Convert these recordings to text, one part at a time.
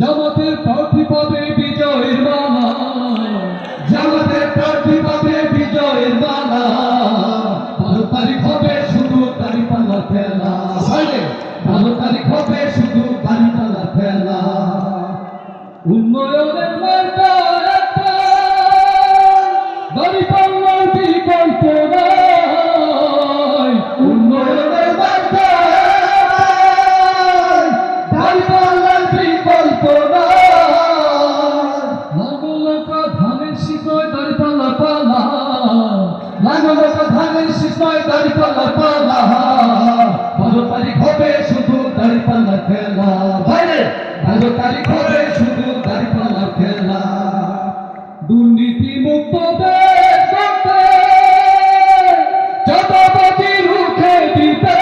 জামাতের প্রার্থী পাবে বিজয়ের মালা, জামাতের প্রার্থী পাবে বিজয়ের মালা। 12 তারিখ হবে শুধু দাঁড়িপাল্লা খেলা, 12 তারিখ হবে শুধু দাঁড়িপাল্লা খেলা। উন্নয়নের মার্কা একটা, দাঁড়িপাল্লার বিকল্প নাই। উন্নয়নের মার্কা দাঁড়িপাল্লার বিকল্প নাই। লাঙ্গলকা ধানের শিকয় দাঁড়িপাল্লা পালা, লাঙ্গলকা ধানের শিকয় দাঁড়িপাল্লা পালা। 12 তারিখ হবে শুধু দাঁড়িপাল্লা খেলা, 12 তারিখ হবে শুধু দাঁড়িপাল্লা খেলা। দুর্নীতি মুক্ত দেশ গড়তে, চাঁদাবাজি রুখে দিতে।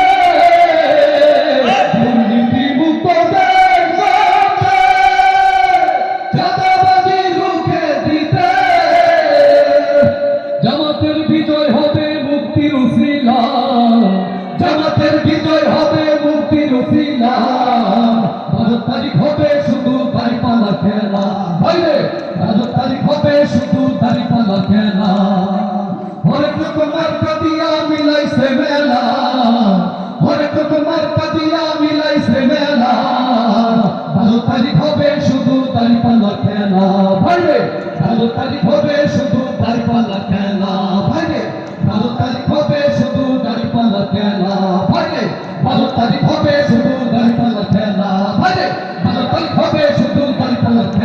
দুর্নীতি মুক্ত দেশ গড়তে, চাঁদাবাজি রুখে দিতে। জামাতের বিজয় হবে মুক্তির উসিলা, জামাতের বিজয় হবে মুক্তির উসিলা। 12 তারিখ হবে শুধু দাঁড়িপাল্লা খেলা, 12 তারিখ হবে শুধু দাঁড়িপাল্লা খেলা। হরেক রকম মার্কা দিয়া মিলাইছে মেলা, হরেক রকম মার্কা দিয়া মিলাইছে মেলা। 12 তারিখ হবে শুধু দাঁড়িপাল্লা খেলা, 12 তারিখ হবে শুধু দাঁড়িপাল্লা খেলা। 12 তারিখ হবে শুধু দাঁড়িপাল্লা খেলা, 12 তারিখ হবে শুধু দাঁড়িপাল্লা খেলা, 12 তারিখ হবে শুধু দাঁড়িপাল্লা খেলা।